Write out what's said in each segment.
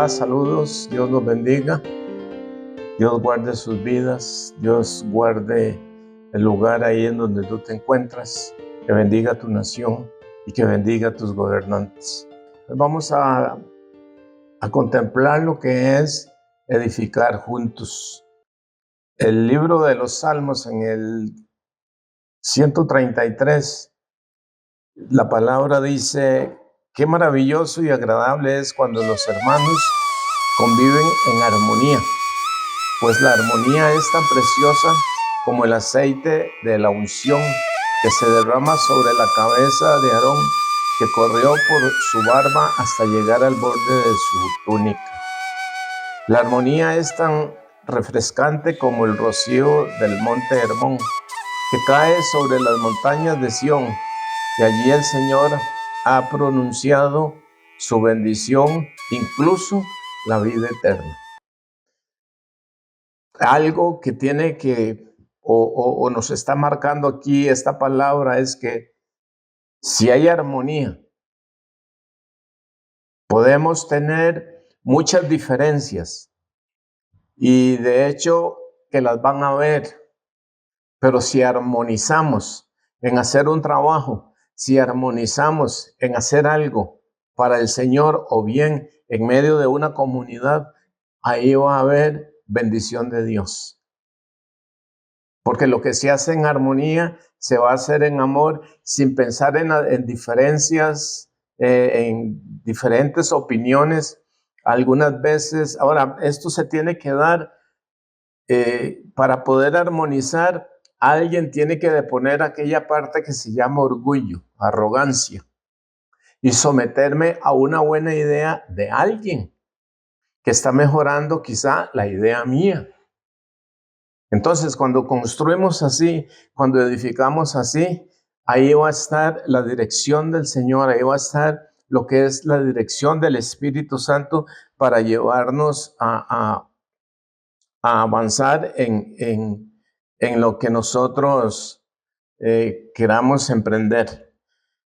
está? Saludos, Dios los bendiga, Dios guarde sus vidas, Dios guarde el lugar ahí en donde tú te encuentras, que bendiga tu nación y que bendiga a tus gobernantes. Vamos a contemplar lo que es edificar juntos. El libro de los Salmos en el 133, la palabra dice: qué maravilloso y agradable es cuando los hermanos conviven en armonía, pues la armonía es tan preciosa como el aceite de la unción que se derrama sobre la cabeza de Aarón, que corrió por su barba hasta llegar al borde de su túnica. La armonía es tan refrescante como el rocío del monte Hermón, que cae sobre las montañas de Sión, y allí el Señor ha pronunciado su bendición, incluso la vida eterna. Algo que tiene que, o nos está marcando aquí esta palabra, es que si hay armonía, podemos tener muchas diferencias, y de hecho que las van a ver, pero si armonizamos en hacer un trabajo, si armonizamos en hacer algo para el Señor o bien en medio de una comunidad, ahí va a haber bendición de Dios. Porque lo que se hace en armonía se va a hacer en amor, sin pensar en diferencias, en diferentes opiniones. Algunas veces, ahora, esto se tiene que dar para poder armonizar. Alguien tiene que deponer aquella parte que se llama orgullo, arrogancia, y someterme a una buena idea de alguien que está mejorando quizá la idea mía. Entonces, cuando construimos así, cuando edificamos así, ahí va a estar la dirección del Señor, ahí va a estar lo que es la dirección del Espíritu Santo para llevarnos a avanzar en lo que nosotros queramos emprender.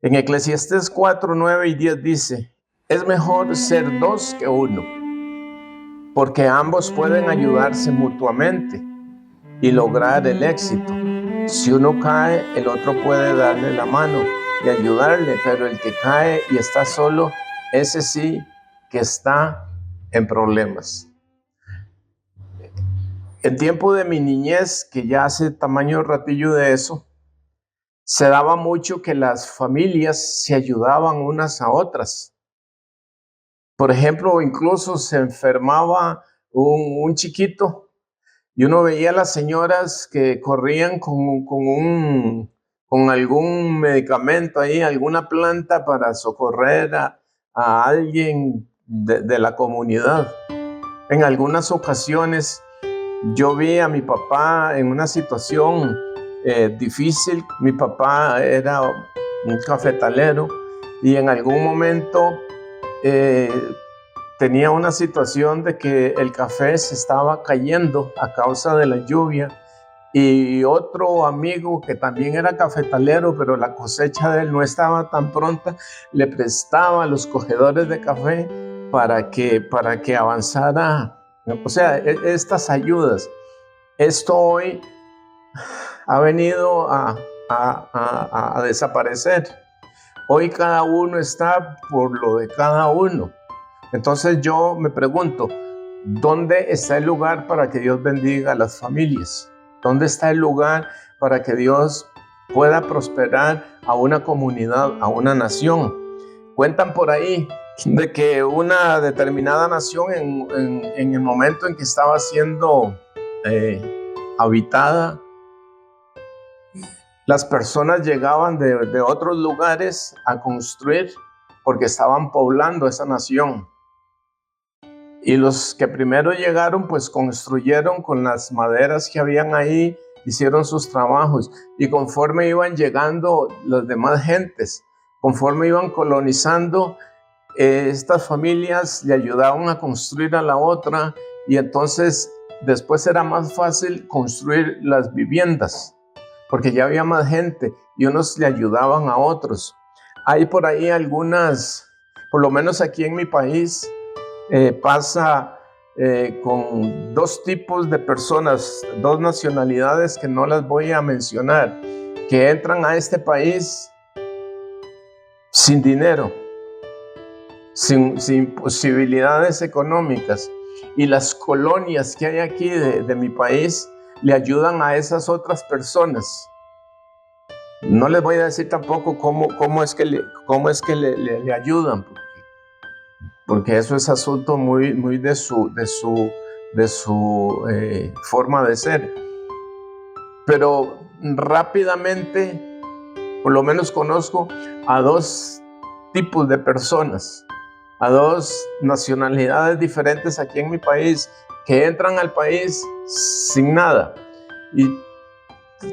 En Eclesiastés 4, 9 y 10 dice: es mejor ser dos que uno, porque ambos pueden ayudarse mutuamente y lograr el éxito. Si uno cae, el otro puede darle la mano y ayudarle, pero el que cae y está solo, ese sí que está en problemas. En tiempo de mi niñez, que ya hace tamaño ratillo de eso, se daba mucho que las familias se ayudaban unas a otras. Por ejemplo, incluso se enfermaba un chiquito y uno veía a las señoras que corrían con algún medicamento ahí, alguna planta para socorrer a alguien de la comunidad. En algunas ocasiones yo vi a mi papá en una situación difícil. Mi papá era un cafetalero y en algún momento tenía una situación de que el café se estaba cayendo a causa de la lluvia, y otro amigo que también era cafetalero, pero la cosecha de él no estaba tan pronta, le prestaba los cogedores de café para que avanzara. O sea, estas ayudas. Esto hoy ha venido a desaparecer. Hoy cada uno está por lo de cada uno. Entonces yo me pregunto, ¿dónde está el lugar para que Dios bendiga a las familias? ¿Dónde está el lugar para que Dios pueda prosperar a una comunidad, a una nación? Cuentan por ahí de que una determinada nación en el momento en que estaba siendo habitada, las personas llegaban de otros lugares a construir porque estaban poblando esa nación. Y los que primero llegaron, pues construyeron con las maderas que habían ahí, hicieron sus trabajos. Y conforme iban llegando las demás gentes, conforme iban colonizando, estas familias le ayudaban a construir a la otra, y entonces después era más fácil construir las viviendas, porque ya había más gente y unos le ayudaban a otros. Hay por ahí algunas, por lo menos aquí en mi país, pasa con dos tipos de personas, dos nacionalidades que no las voy a mencionar, que entran a este país sin dinero, sin posibilidades económicas, y las colonias que hay aquí de mi país le ayudan a esas otras personas. No les voy a decir tampoco cómo es que le ayudan, porque eso es asunto muy de su forma de ser. Pero rápidamente, por lo menos conozco a dos tipos de personas, a dos nacionalidades diferentes aquí en mi país, que entran al país sin nada, y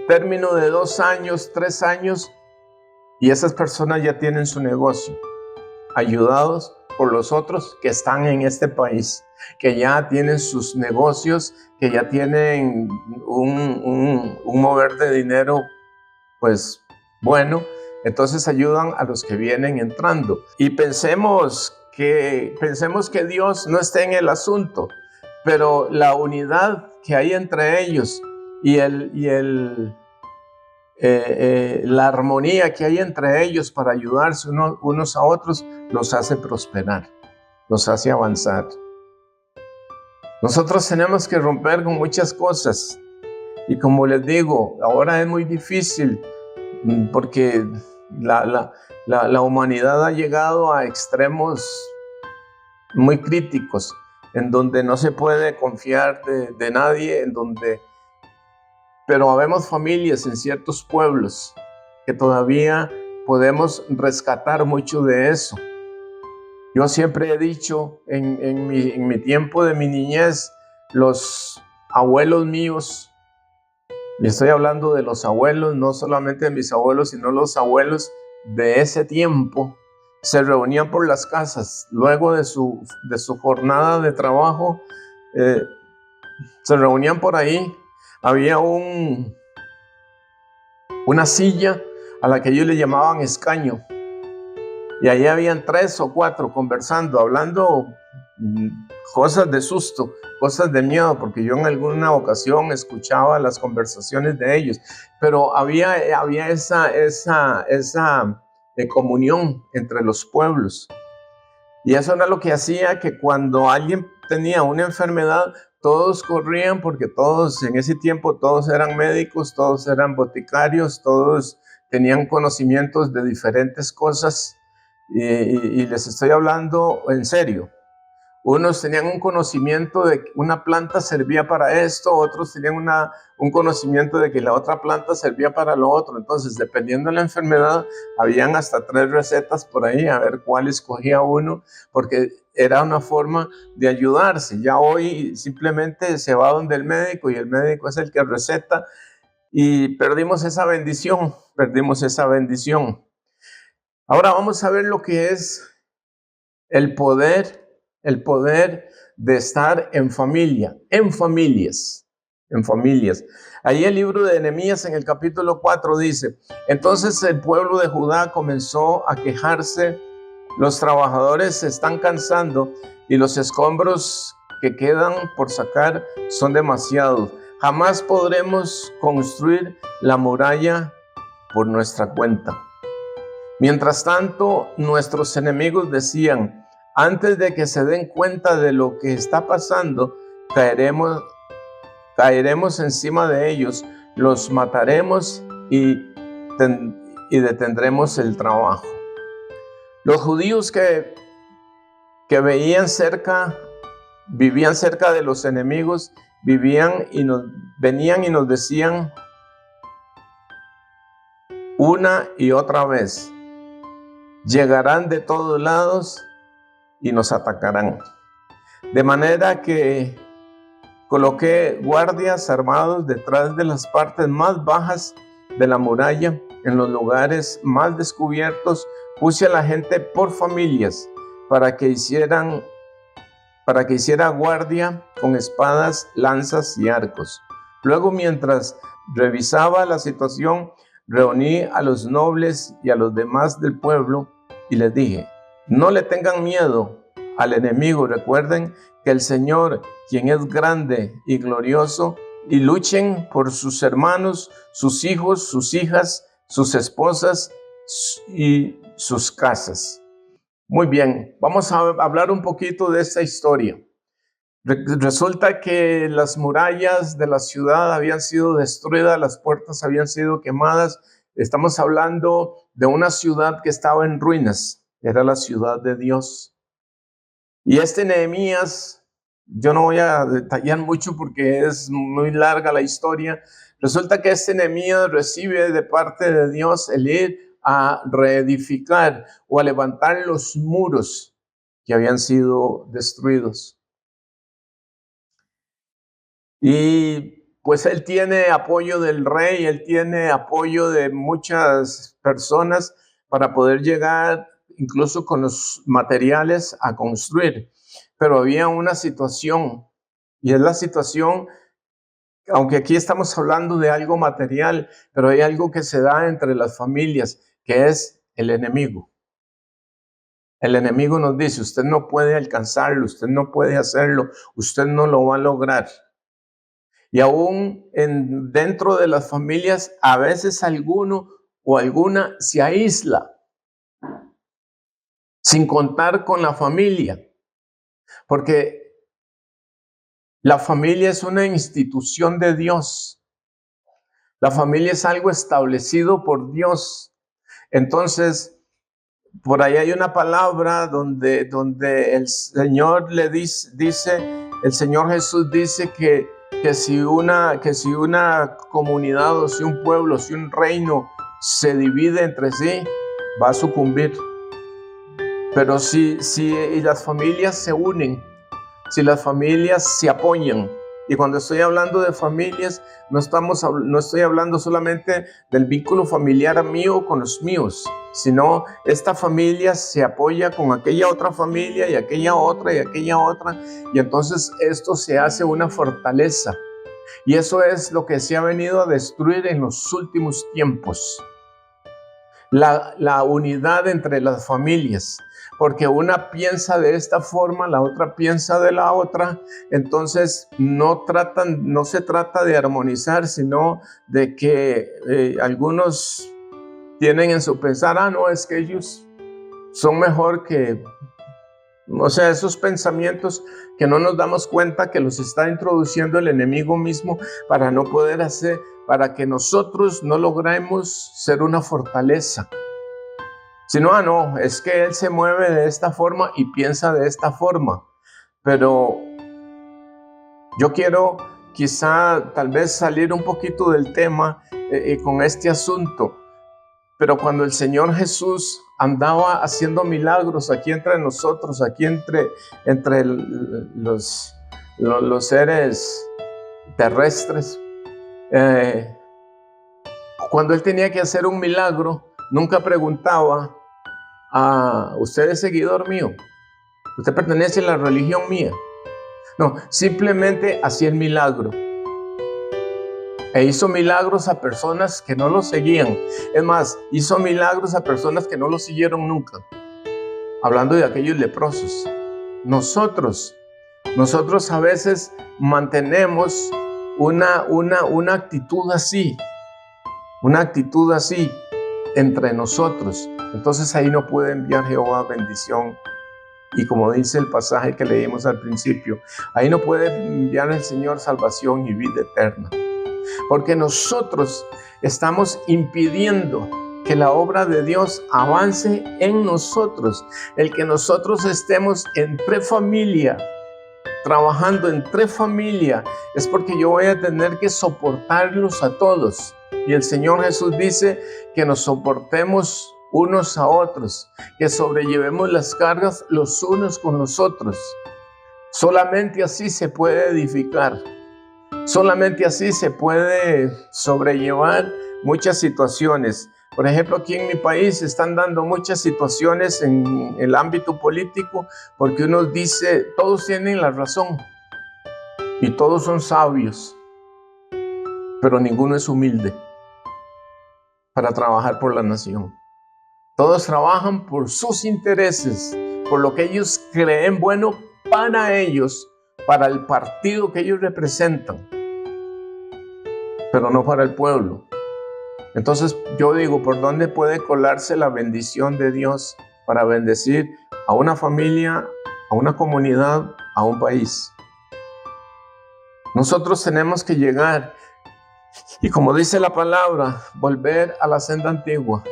término de 2 años, 3 años, y esas personas ya tienen su negocio, ayudados por los otros que están en este país, que ya tienen sus negocios, que ya tienen un mover de dinero, pues bueno, entonces ayudan a los que vienen entrando. Y pensemos que Dios no esté en el asunto, pero la unidad que hay entre ellos y la armonía que hay entre ellos para ayudarse unos a otros, los hace prosperar, los hace avanzar. Nosotros tenemos que romper con muchas cosas, y como les digo, ahora es muy difícil porque la humanidad ha llegado a extremos muy críticos, en donde no se puede confiar de nadie, pero habemos familias en ciertos pueblos que todavía podemos rescatar mucho de eso. Yo siempre he dicho, en mi tiempo de mi niñez, los abuelos míos, y estoy hablando de los abuelos, no solamente de mis abuelos, sino los abuelos de ese tiempo, se reunían por las casas luego de su jornada de trabajo, se reunían por ahí. Había una silla a la que ellos le llamaban escaño, y ahí habían 3 o 4 conversando, hablando cosas de susto, cosas de miedo, porque yo en alguna ocasión escuchaba las conversaciones de ellos, pero había esa comunión entre los pueblos. Y eso era lo que hacía que cuando alguien tenía una enfermedad, todos corrían, porque todos en ese tiempo, todos eran médicos, todos eran boticarios, todos tenían conocimientos de diferentes cosas, y les estoy hablando en serio. Unos tenían un conocimiento de que una planta servía para esto, otros tenían un conocimiento de que la otra planta servía para lo otro. Entonces, dependiendo de la enfermedad, habían hasta 3 recetas por ahí, a ver cuál escogía uno, porque era una forma de ayudarse. Ya hoy simplemente se va donde el médico, y el médico es el que receta, y perdimos esa bendición, Ahora vamos a ver lo que es el poder de estar en familia, en familias. Ahí el libro de Nehemías en el capítulo 4 dice: entonces el pueblo de Judá comenzó a quejarse, los trabajadores se están cansando y los escombros que quedan por sacar son demasiados. Jamás podremos construir la muralla por nuestra cuenta. Mientras tanto, nuestros enemigos decían: antes de que se den cuenta de lo que está pasando, caeremos encima de ellos, los mataremos y detendremos el trabajo. Los judíos que vivían cerca de los enemigos, venían y nos decían una y otra vez: llegarán de todos lados y nos atacarán. De manera que coloqué guardias armados detrás de las partes más bajas de la muralla, en los lugares más descubiertos. Puse a la gente por familias para que hiciera guardia con espadas, lanzas y arcos. Luego, mientras revisaba la situación, reuní a los nobles y a los demás del pueblo y les dije: no le tengan miedo al enemigo. Recuerden que el Señor, quien es grande y glorioso, y luchen por sus hermanos, sus hijos, sus hijas, sus esposas y sus casas. Muy bien, vamos a hablar un poquito de esta historia. Resulta que las murallas de la ciudad habían sido destruidas, las puertas habían sido quemadas. Estamos hablando de una ciudad que estaba en ruinas, era la ciudad de Dios. Y Nehemías, yo no voy a detallar mucho porque es muy larga la historia. Resulta que Nehemías recibe de parte de Dios el ir a reedificar o a levantar los muros que habían sido destruidos. Y pues él tiene apoyo del rey, él tiene apoyo de muchas personas para poder llegar incluso con los materiales a construir. Pero había una situación, y es la situación, aunque aquí estamos hablando de algo material, pero hay algo que se da entre las familias, que es el enemigo. El enemigo nos dice, usted no puede alcanzarlo, usted no puede hacerlo, usted no lo va a lograr. Y aún dentro de las familias, a veces alguno o alguna se aísla, sin contar con la familia, porque la familia es una institución de Dios. La familia es algo establecido por Dios. Entonces, por ahí hay una palabra donde el Señor le dice, el Señor Jesús dice que si una comunidad o si un pueblo, si un reino se divide entre sí, va a sucumbir. Pero si las familias se unen, si las familias se apoyan, y cuando estoy hablando de familias, no estoy hablando solamente del vínculo familiar mío con los míos, sino esta familia se apoya con aquella otra familia y aquella otra y aquella otra, y entonces esto se hace una fortaleza. Y eso es lo que se ha venido a destruir en los últimos tiempos. La unidad entre las familias, porque una piensa de esta forma, la otra piensa de la otra, entonces no se trata de armonizar, sino de que algunos tienen en su pensar, no, es que ellos son mejor que... O sea, esos pensamientos que no nos damos cuenta que los está introduciendo el enemigo mismo para no poder hacer, para que nosotros no logremos ser una fortaleza. Sino, no, es que él se mueve de esta forma y piensa de esta forma. Pero yo quiero quizá tal vez salir un poquito del tema con este asunto. Pero cuando el Señor Jesús andaba haciendo milagros aquí entre nosotros, aquí entre los seres terrestres, cuando Él tenía que hacer un milagro, nunca preguntaba, ¿usted es seguidor mío? ¿Usted pertenece a la religión mía? No, simplemente hacía el milagro. E hizo milagros a personas que no lo seguían. Es más, hizo milagros a personas que no lo siguieron nunca. Hablando de aquellos leprosos. Nosotros a veces mantenemos una actitud así. Una actitud así entre nosotros. Entonces ahí no puede enviar Jehová bendición. Y como dice el pasaje que leímos al principio, ahí no puede enviar el Señor salvación y vida eterna. Porque nosotros estamos impidiendo que la obra de Dios avance en nosotros. El que nosotros estemos entre familia, trabajando entre familia, es porque yo voy a tener que soportarlos a todos. Y el Señor Jesús dice que nos soportemos unos a otros, que sobrellevemos las cargas los unos con los otros. Solamente así se puede edificar. Solamente así se puede sobrellevar muchas situaciones. Por ejemplo, aquí en mi país se están dando muchas situaciones en el ámbito político porque uno dice, todos tienen la razón y todos son sabios, pero ninguno es humilde para trabajar por la nación. Todos trabajan por sus intereses, por lo que ellos creen bueno para ellos, para el partido que ellos representan, pero no para el pueblo. Entonces yo digo, ¿por dónde puede colarse la bendición de Dios para bendecir a una familia, a una comunidad, a un país? Nosotros tenemos que llegar y, como dice la palabra, volver a la senda antigua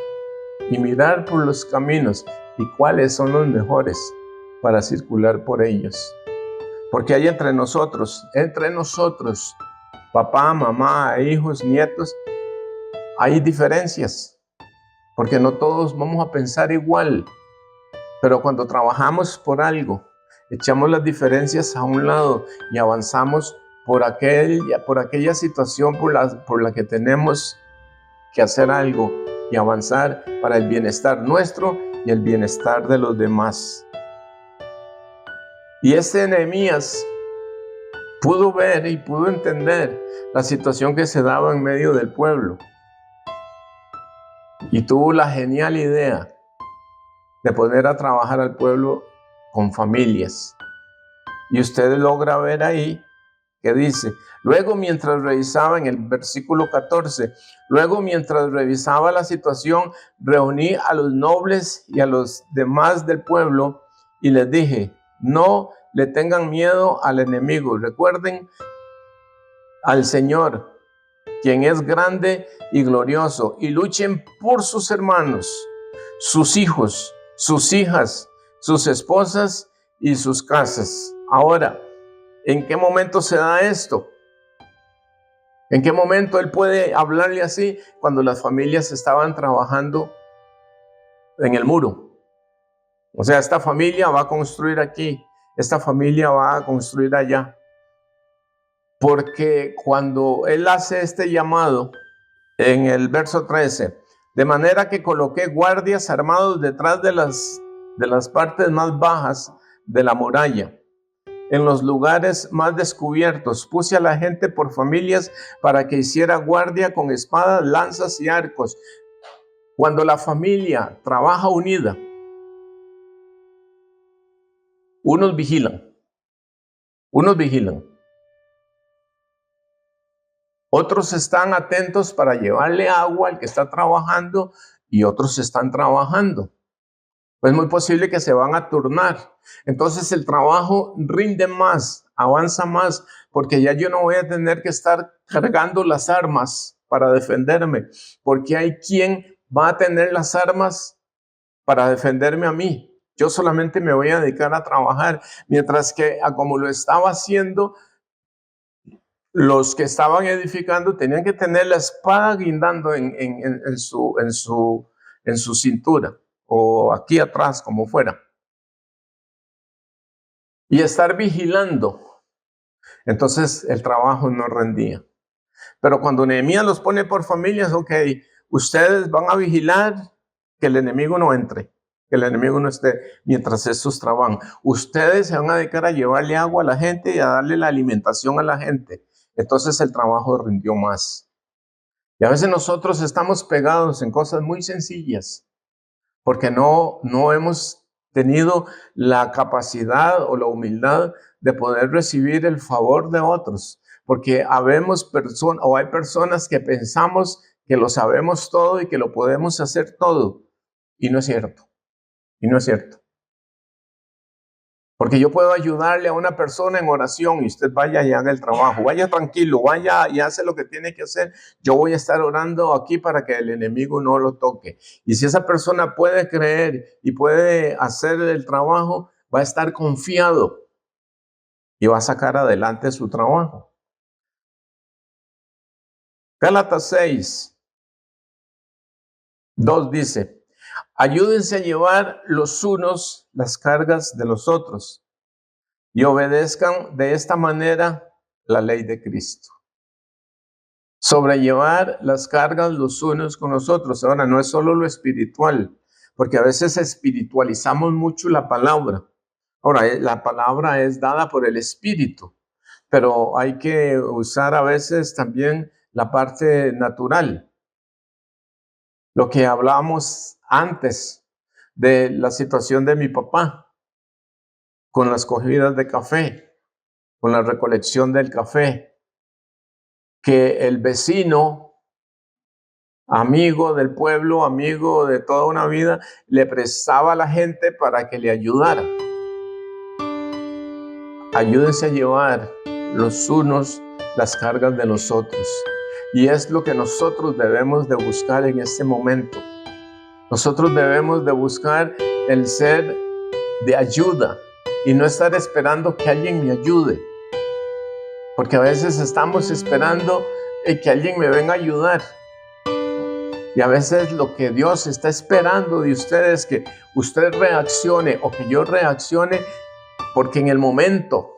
y mirar por los caminos y cuáles son los mejores para circular por ellos. Porque hay entre nosotros, papá, mamá, hijos, nietos, hay diferencias, porque no todos vamos a pensar igual, pero cuando trabajamos por algo, echamos las diferencias a un lado y avanzamos por aquella situación por la que tenemos que hacer algo y avanzar para el bienestar nuestro y el bienestar de los demás. Y Nehemías pudo ver y pudo entender la situación que se daba en medio del pueblo. Y tuvo la genial idea de poner a trabajar al pueblo con familias. Y usted logra ver ahí que dice, luego mientras revisaba en el versículo 14, luego mientras revisaba la situación, reuní a los nobles y a los demás del pueblo y les dije, no le tengan miedo al enemigo, recuerden al Señor, quien es grande y glorioso, y luchen por sus hermanos, sus hijos, sus hijas, sus esposas y sus casas. Ahora, ¿en qué momento se da esto? ¿En qué momento él puede hablarle así? Cuando las familias estaban trabajando en el muro. O sea, esta familia va a construir aquí, esta familia va a construir allá. Porque cuando él hace este llamado, en el verso 13, de manera que coloqué guardias armados detrás de las partes más bajas de la muralla, en los lugares más descubiertos. Puse a la gente por familias para que hiciera guardia con espadas, lanzas y arcos. Cuando la familia trabaja unida, unos vigilan, otros están atentos para llevarle agua al que está trabajando y otros están trabajando. Pues es muy posible que se van a turnar. Entonces el trabajo rinde más, avanza más, porque ya yo no voy a tener que estar cargando las armas para defenderme, porque hay quien va a tener las armas para defenderme a mí. Yo solamente me voy a dedicar a trabajar, mientras que como lo estaba haciendo, los que estaban edificando tenían que tener la espada guindando en su cintura o aquí atrás, como fuera, y estar vigilando. Entonces el trabajo no rendía. Pero cuando Nehemías los pone por familias, ok, ustedes van a vigilar que el enemigo no entre, que el enemigo no esté mientras estos trabajan. Ustedes se van a dedicar a llevarle agua a la gente y a darle la alimentación a la gente. Entonces el trabajo rindió más. Y a veces nosotros estamos pegados en cosas muy sencillas porque no hemos tenido la capacidad o la humildad de poder recibir el favor de otros. Porque hay personas que pensamos que lo sabemos todo y que lo podemos hacer todo. Y no es cierto. Porque yo puedo ayudarle a una persona en oración y usted vaya y haga el trabajo. Vaya tranquilo, vaya y hace lo que tiene que hacer. Yo voy a estar orando aquí para que el enemigo no lo toque. Y si esa persona puede creer y puede hacer el trabajo, va a estar confiado y va a sacar adelante su trabajo. Gálatas 6, 2 dice, ayúdense a llevar los unos las cargas de los otros y obedezcan de esta manera la ley de Cristo. Sobrellevar las cargas los unos con los otros. Ahora, no es solo lo espiritual, porque a veces espiritualizamos mucho la palabra. Ahora, la palabra es dada por el Espíritu, pero hay que usar a veces también la parte natural. Lo que hablábamos antes de la situación de mi papá. con las cogidas de café, con la recolección del café, que el vecino, amigo del pueblo, amigo de toda una vida, le prestaba a la gente para que le ayudara. Ayúdense a llevar los unos las cargas de los otros. Y es lo que nosotros debemos de buscar en este momento. Nosotros debemos de buscar el ser de ayuda y no estar esperando que alguien me ayude. Porque a veces estamos esperando que alguien me venga a ayudar. Y a veces lo que Dios está esperando de ustedes es que usted reaccione o que yo reaccione, porque en el momento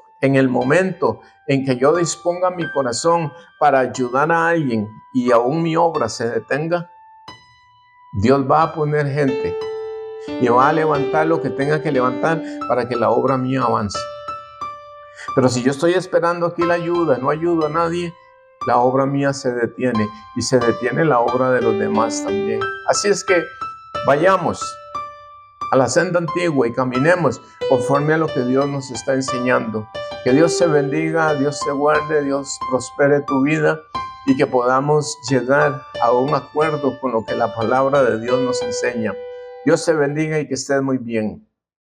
en que yo disponga mi corazón para ayudar a alguien y aún mi obra se detenga, Dios va a poner gente y va a levantar lo que tenga que levantar para que la obra mía avance. Pero si yo estoy esperando aquí la ayuda, no ayudo a nadie, la obra mía se detiene y se detiene la obra de los demás también. Así es que vayamos a la senda antigua y caminemos conforme a lo que Dios nos está enseñando. Que Dios te bendiga, Dios te guarde, Dios prospere tu vida y que podamos llegar a un acuerdo con lo que la palabra de Dios nos enseña. Dios te bendiga y que estés muy bien.